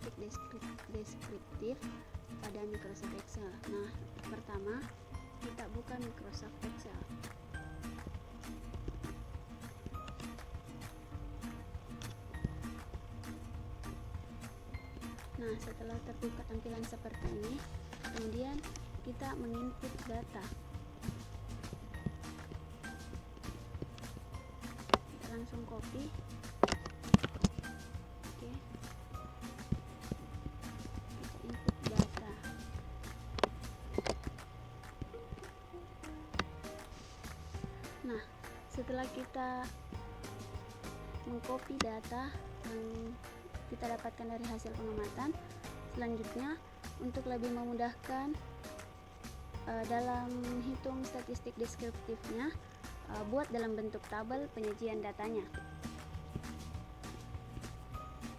statistik deskriptif pada Microsoft Excel. Nah, pertama kita buka Microsoft Excel. Nah, setelah terbuka tampilan seperti ini, kemudian kita menginput data. Kita langsung copy. Oke. Kita input data. Nah, setelah kita mengcopy data yang kita dapatkan dari hasil pengamatan, selanjutnya untuk lebih memudahkan dalam hitung statistik deskriptifnya, buat dalam bentuk tabel penyajian datanya.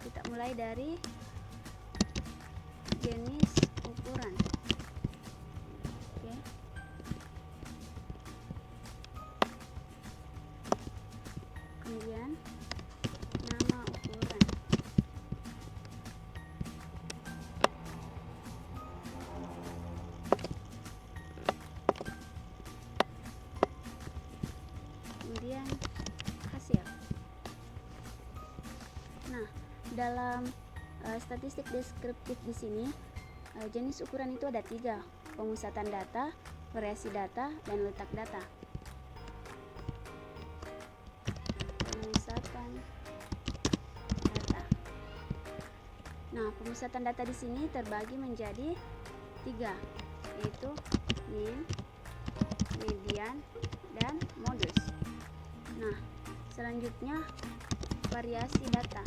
Kita mulai dari jenis ukuran. Oke. Kemudian nama ukuran. Kemudian hasil. Nah, dalam statistik deskriptif di sini jenis ukuran itu ada 3: pemusatan data, variasi data, dan letak data. Pemusatan data. Nah, pemusatan data di sini terbagi menjadi 3, yaitu min, median, dan modus. Nah, selanjutnya variasi data.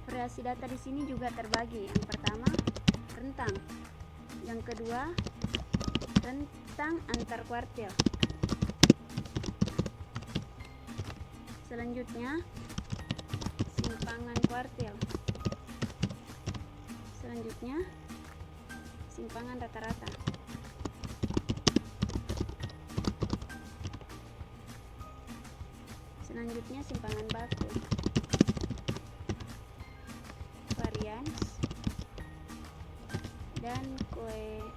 Variasi data di sini juga terbagi. Yang pertama, rentang. Yang kedua, rentang antar kuartil. Selanjutnya, simpangan kuartil. Selanjutnya, simpangan rata-rata. Selanjutnya, simpangan baku, varians, dan koefisien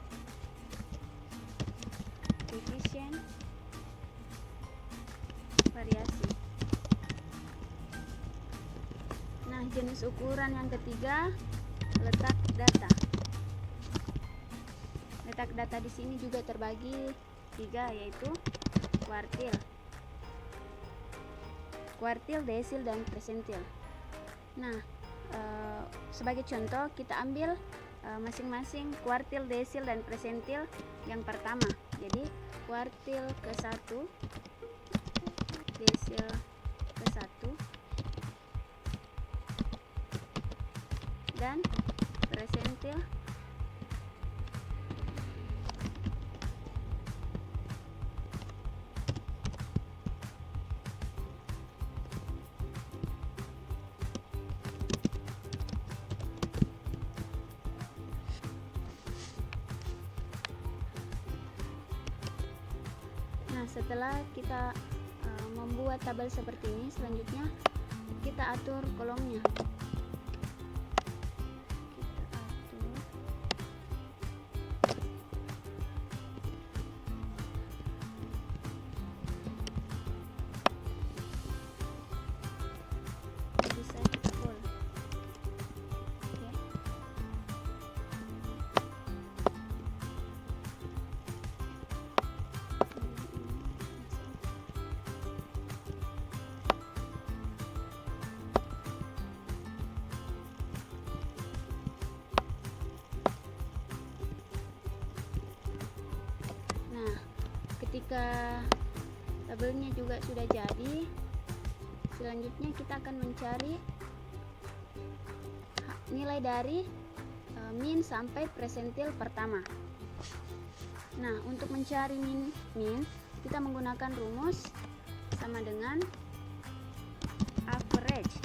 variasi. Nah, jenis ukuran yang ketiga, letak data. Letak data di sini juga terbagi 3, yaitu kuartil, desil, dan persentil. Nah, sebagai contoh kita ambil masing-masing kuartil, desil, dan persentil yang pertama. Jadi kuartil ke-1, desil ke-1, dan persentil Nah, setelah kita membuat tabel seperti ini, selanjutnya kita atur kolomnya. Bisa kita full. Oke. Nah, ketika tabelnya juga sudah jadi, selanjutnya kita akan mencari nilai dari min sampai persentil pertama. Nah, untuk mencari min kita menggunakan rumus sama dengan average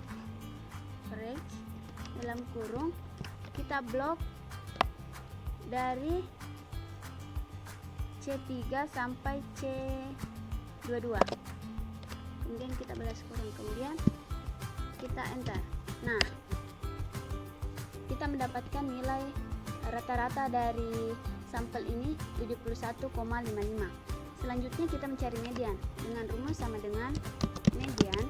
dalam kurung kita blok dari C3 sampai C22, kemudian kita balas kurung, kemudian kita enter. Nah, kita mendapatkan nilai rata-rata dari sampel ini 71,55. Selanjutnya kita mencari median dengan rumus sama dengan median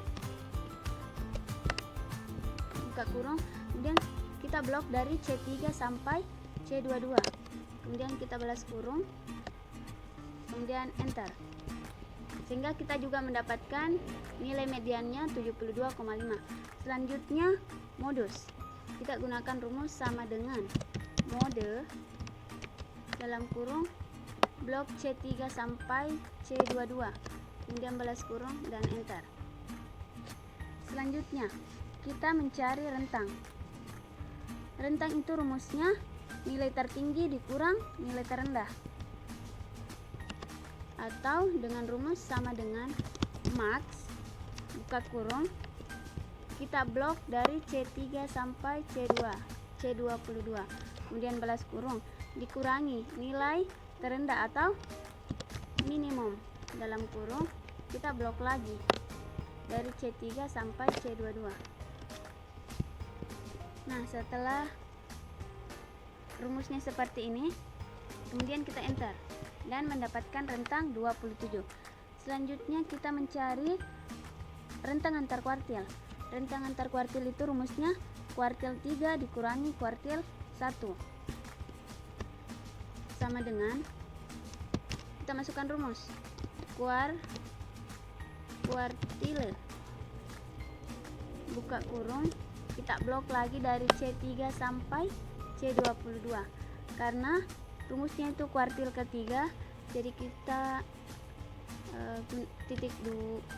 buka kurung, kemudian kita blok dari C3 sampai C22, kemudian kita balas kurung, kemudian enter, sehingga kita juga mendapatkan nilai mediannya 72,5. Selanjutnya modus, kita gunakan rumus sama dengan mode dalam kurung blok C3 sampai C22, kemudian balas kurung dan enter. Selanjutnya kita mencari rentang. Rentang itu rumusnya nilai tertinggi dikurang nilai terendah, atau dengan rumus sama dengan max buka kurung, kita blok dari C3 sampai C22, kemudian balas kurung, dikurangi nilai terendah atau minimum dalam kurung, kita blok lagi dari C3 sampai C22. Nah, setelah rumusnya seperti ini, kemudian kita enter dan mendapatkan rentang 27. Selanjutnya kita mencari rentang antar kuartil. Rentang antar kuartil itu rumusnya kuartil 3 dikurangi kuartil 1 sama dengan, kita masukkan rumus kuartile buka kurung, kita blok lagi dari C3 sampai C22. Karena rumusnya itu kuartil ketiga, jadi kita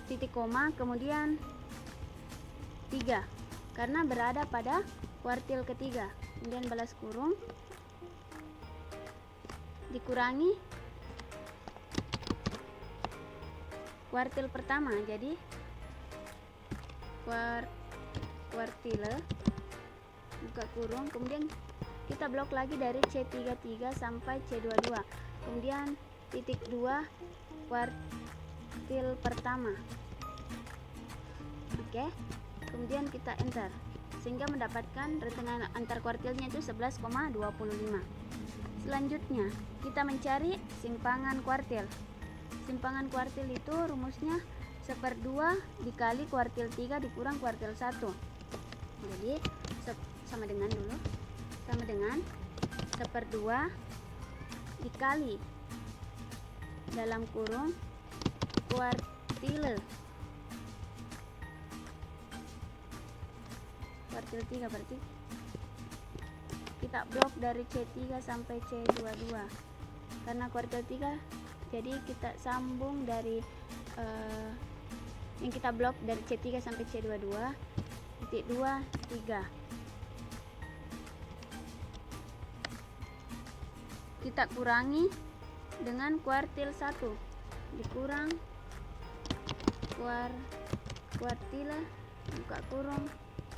titik koma kemudian 3 karena berada pada kuartil ketiga, kemudian balas kurung, dikurangi kuartil pertama, jadi kuartile buka kurung, kemudian kita blok lagi dari C33 sampai C22, kemudian titik 2 kuartil pertama. Oke, kemudian kita enter sehingga mendapatkan rentang antar kuartilnya itu 11,25. Selanjutnya kita mencari simpangan kuartil. Simpangan kuartil itu rumusnya 1/2 dikali kuartil 3 dikurang kuartil 1. Jadi sama dengan 1/2 dikali dalam kurung kuartil 3, berarti kita blok dari C3 sampai C22 karena kuartil 3, jadi kita sambung dari yang kita blok dari C3 sampai C22, titik 2, 3. Kita kurangi dengan kuartil 1 dikurang kuartile buka kurung,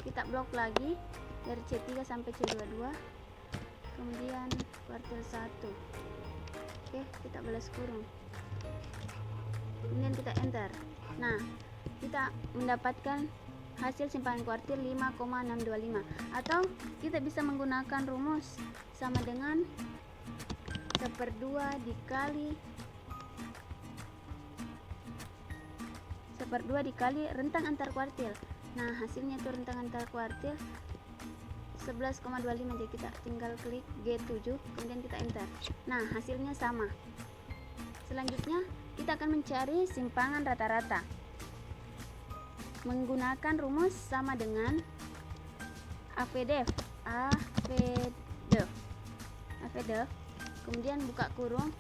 kita blok lagi dari C3 sampai C22, kemudian kuartil 1. Oke, kita balas kurung, kemudian kita enter. Nah, kita mendapatkan hasil simpangan kuartil 5,625, atau kita bisa menggunakan rumus sama dengan 1/2 dikali rentang antar kuartil. Nah, hasilnya itu rentang antar kuartil 11,25, jadi kita tinggal klik G7 kemudian kita enter. Nah, hasilnya sama. Selanjutnya kita akan mencari simpangan rata-rata menggunakan rumus sama dengan AVDEF, kemudian buka kurung,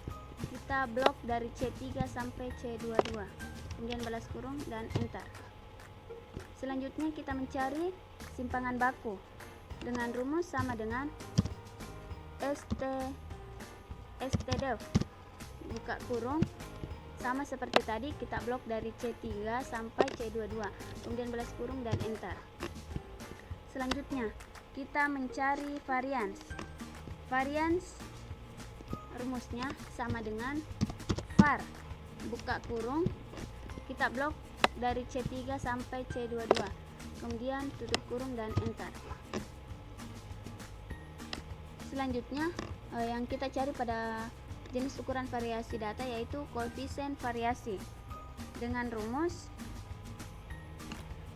kita blok dari C3 sampai C22, kemudian balas kurung dan enter. Selanjutnya kita mencari simpangan baku dengan rumus sama dengan STDEF buka kurung, sama seperti tadi kita blok dari C3 sampai C22, kemudian balas kurung dan enter. Selanjutnya kita mencari varians rumusnya sama dengan var buka kurung, kita blok dari C3 sampai C22, kemudian tutup kurung dan enter. Selanjutnya yang kita cari pada jenis ukuran variasi data yaitu koefisien variasi dengan rumus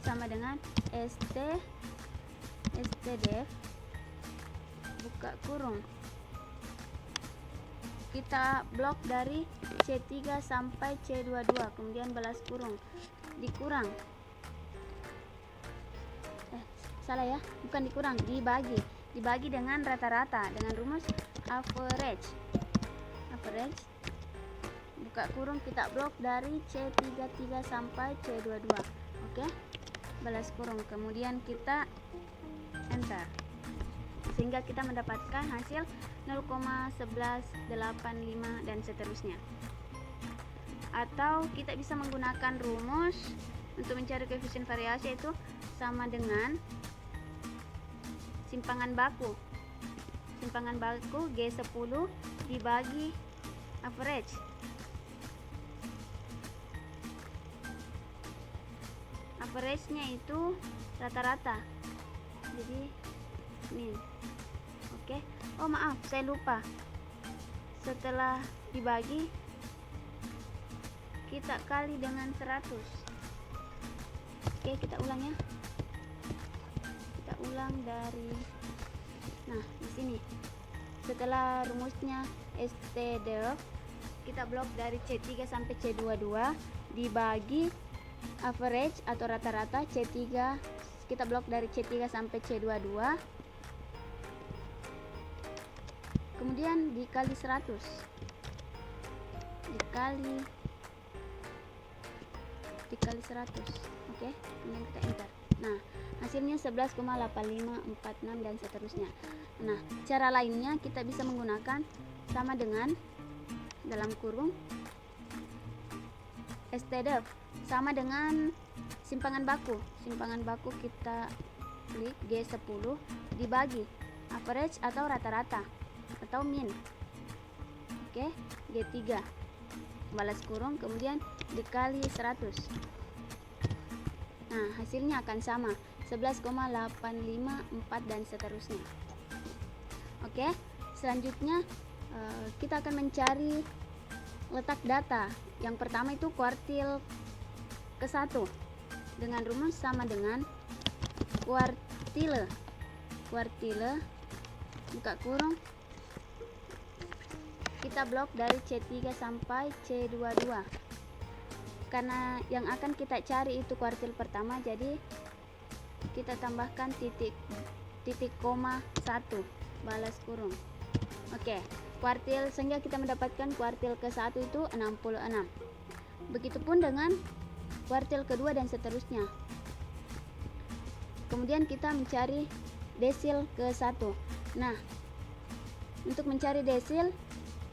sama dengan STDF buka kurung, kita blok dari C3 sampai C22, kemudian balas kurung, dikurang dibagi dengan rata-rata dengan rumus average buka kurung, kita blok dari C33 sampai C22. Oke, balas kurung, kemudian kita enter, sehingga kita mendapatkan hasil 0,1185 dan seterusnya. Atau kita bisa menggunakan rumus untuk mencari koefisien variasi, yaitu sama dengan simpangan baku G10 dibagi average. Average-nya itu rata-rata, jadi min. Oke. Oh maaf, saya lupa, setelah dibagi kita kali dengan 100. Oke, kita ulang ya. Kita ulang dari di sini. Setelah rumusnya STDF, kita blok dari C3 sampai C22 dibagi average atau rata-rata C3, kita blok dari C3 sampai C22, kemudian dikali 100, dikali 100. Oke, kemudian kita enter. Nah, hasilnya 11,8546 dan seterusnya. Nah, cara lainnya kita bisa menggunakan sama dengan dalam kurung STDF sama dengan simpangan baku kita klik G10 dibagi average atau rata-rata atau min. Oke, G3 balas kurung, kemudian dikali 100. Nah, hasilnya akan sama 11,854 dan seterusnya. Oke, selanjutnya kita akan mencari letak data. Yang pertama itu kuartil ke-1 dengan rumus sama dengan kuartile buka kurung, kita blok dari C3 sampai C22. Karena yang akan kita cari itu kuartil pertama, jadi kita tambahkan titik koma 1 balas kurung. Oke, kuartil, sehingga kita mendapatkan kuartil ke-1 itu 66. Begitupun dengan kuartil kedua dan seterusnya. Kemudian kita mencari desil ke-1. Nah, untuk mencari desil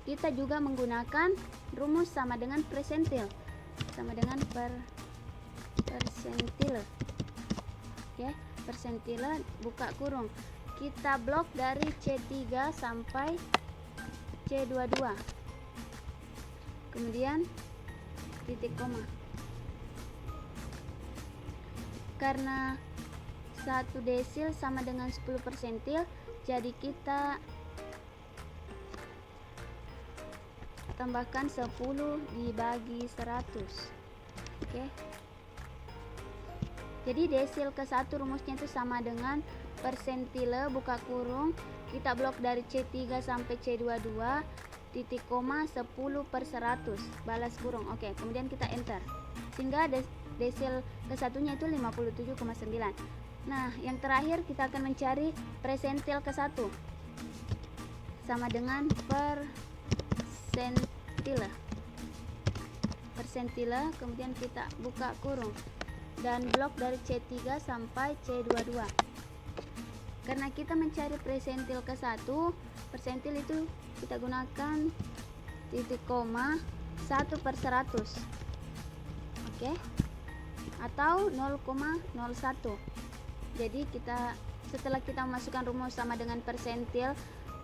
kita juga menggunakan rumus sama dengan persentil, sama dengan persentile. Oke, persentile buka kurung, kita blok dari C3 sampai C22, kemudian titik koma. Karena 1 desil sama dengan 10 persentil, jadi kita tambahkan 10 dibagi 100. Oke, jadi desil ke-1 rumusnya itu sama dengan persentile buka kurung, kita blok dari C3 sampai C22 titik koma 10 per 100 balas kurung. Oke, kemudian kita enter, sehingga desil ke-1-nya itu 57,9. Nah, yang terakhir kita akan mencari persentil ke-1 sama dengan persentile, kemudian kita buka kurung dan blok dari C3 sampai C22. Karena kita mencari persentil ke-1, persentil itu kita gunakan titik koma 1 per 100. Oke, atau 0,01. Jadi setelah kita memasukkan rumus sama dengan persentil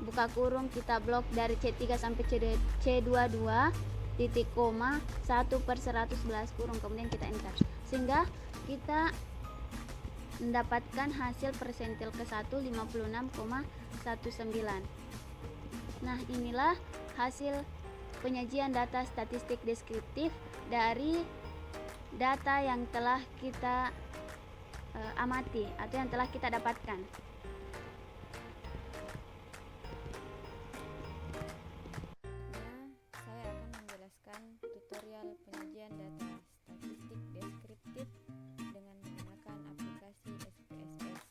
buka kurung, kita blok dari C3 sampai C22 titik koma 1 per 100 belas kurung, kemudian kita enter, sehingga kita mendapatkan hasil persentil ke-1 56,19. Nah, inilah hasil penyajian data statistik deskriptif dari data yang telah kita amati atau yang telah kita dapatkan. Saya akan menjelaskan tutorial penyajian data statistik deskriptif dengan menggunakan aplikasi SPSS.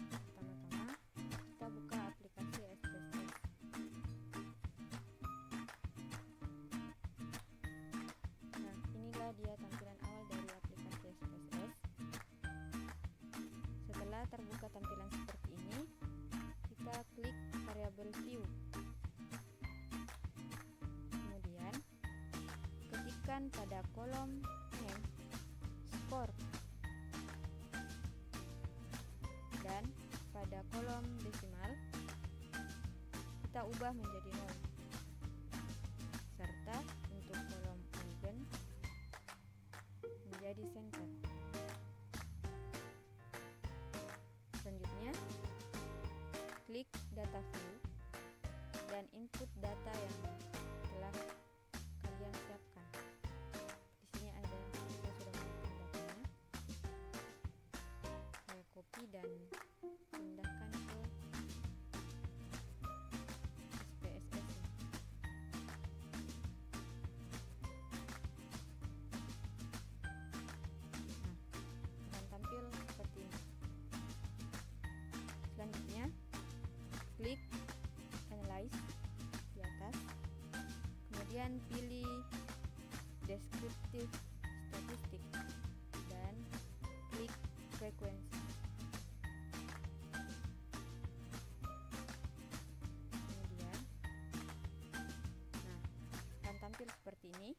Pertama-tama, kita buka aplikasi SPSS. Nah, inilah dia tampilan awal dari aplikasi SPSS. Setelah terbuka tampilan seperti ini, kita klik variabel view. Kemudian, ketikkan pada kolom name skor dan pada kolom desimal kita ubah menjadi 0, serta untuk kolom organ menjadi center. Selanjutnya, klik data view dan input data yang telah kalian siapkan. Di sini ada, saya sudah menyiapkan datanya. Saya copy dan pindahkan ke SPSS ini. Nah, akan tampil seperti ini. Selanjutnya, klik Analyze di atas, kemudian pilih Descriptive Statistic dan klik Frequency. Kemudian, akan tampil seperti ini.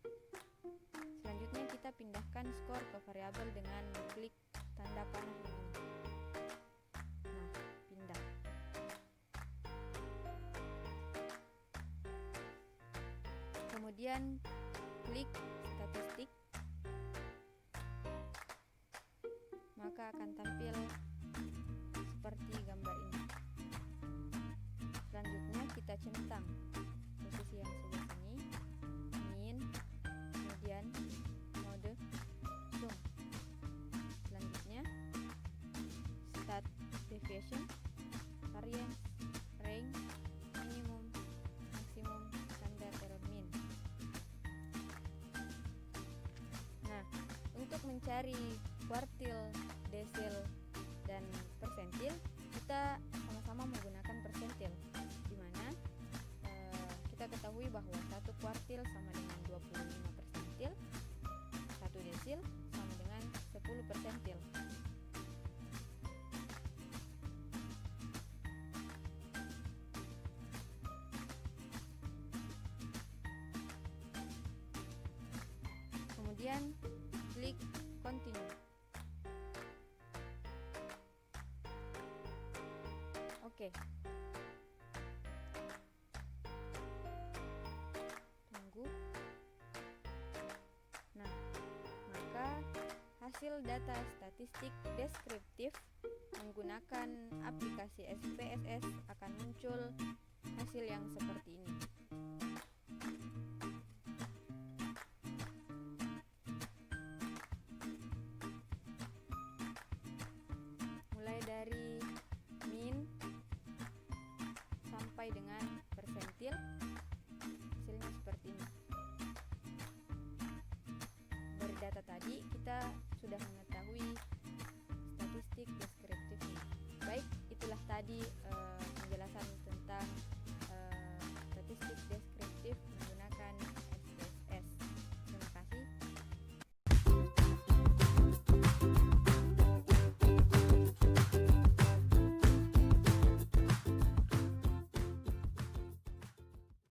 Selanjutnya kita pindahkan skor ke variabel dengan klik tanda panah ini. Nah, pindah. Kemudian klik statistik, maka akan tampil seperti gambar ini. Selanjutnya kita centang posisi yang sebelah sini, min, kemudian mode zoom. Selanjutnya start deviation, variance, range, minimum, maksimum, standar error min. Nah, untuk mencari kuartil, desil, dan persentil, kita sama-sama menggunakan persentil, di mana kita ketahui bahwa 1 kuartil sama dengan 25 persentil, 1 desil sama dengan 10 persentil. Kemudian klik continue. Oke. Tunggu. Nah, maka hasil data statistik deskriptif menggunakan aplikasi SPSS akan muncul hasil yang seperti ini. Mulai dari min sampai dengan persentil, hasilnya seperti ini. Dari data tadi kita sudah mengetahui statistik deskriptifnya. Baik, itulah tadi penjelasan tentang